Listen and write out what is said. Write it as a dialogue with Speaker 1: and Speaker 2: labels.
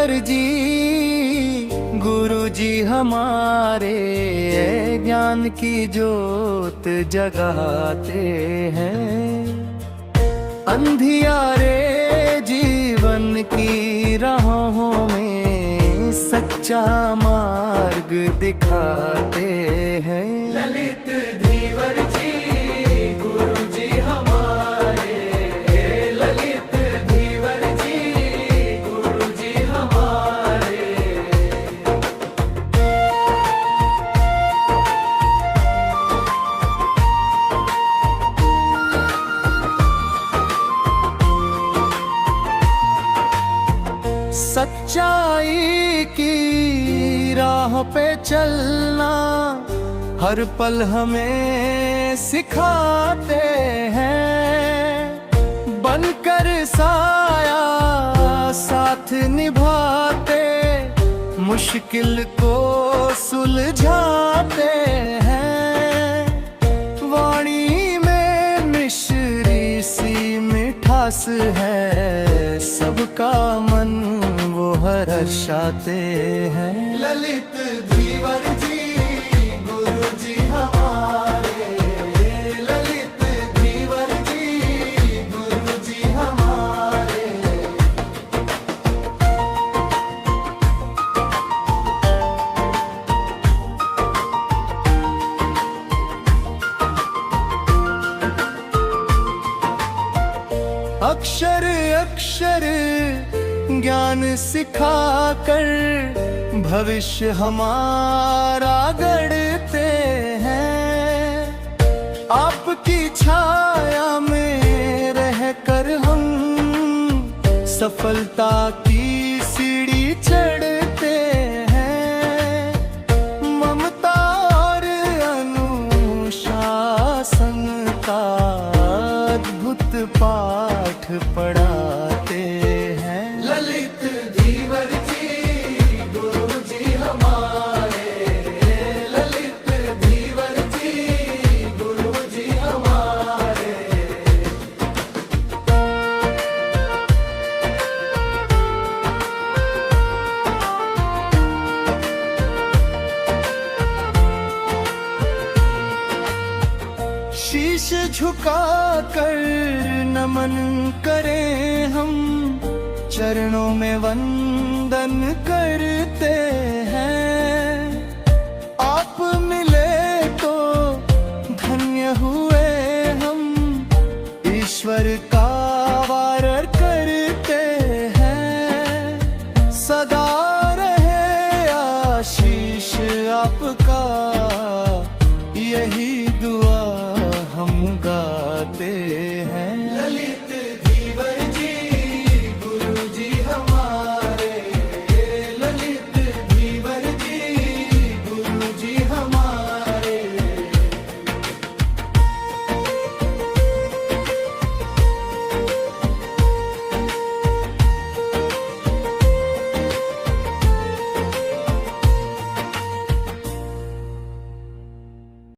Speaker 1: धीवर जी गुरु जी हमारे ज्ञान की ज्योत जगाते हैं। अंधियारे जीवन की राहों में सच्चा मार्ग दिखाते हैं। ललित धीवर जी गुरु जी हमारे, ललित धीवर जी गुरु जी हमारे। सच्चाई की राह पे चलना हर पल हमें सिखाते हैं। बनकर साया साथ निभाते, मुश्किल को सुलझाते हैं। वाणी में मिश्री सी मिठास है, सबका मन वो हर्षाते हैं। ललित धीवर जी गुरु जी हमारे, ललित धीवर जी गुरु जी हमारे। अक्षर अक्षर ज्ञान सिखाकर भविष्य हमारा गढ़ते हैं। आपकी छाया में रहकर हम सफलता की सीढ़ी चढ़ते हैं। ममता और अनुशासन का अद्भुत पाठ पढ़ाते हैं। ललित धीवर जी गुरु जी हमारे, ललित धीवर जी गुरु जी हमारे। शीश झुकाकर नमन करें हम, चरणों में वंदन करते हैं। आप मिल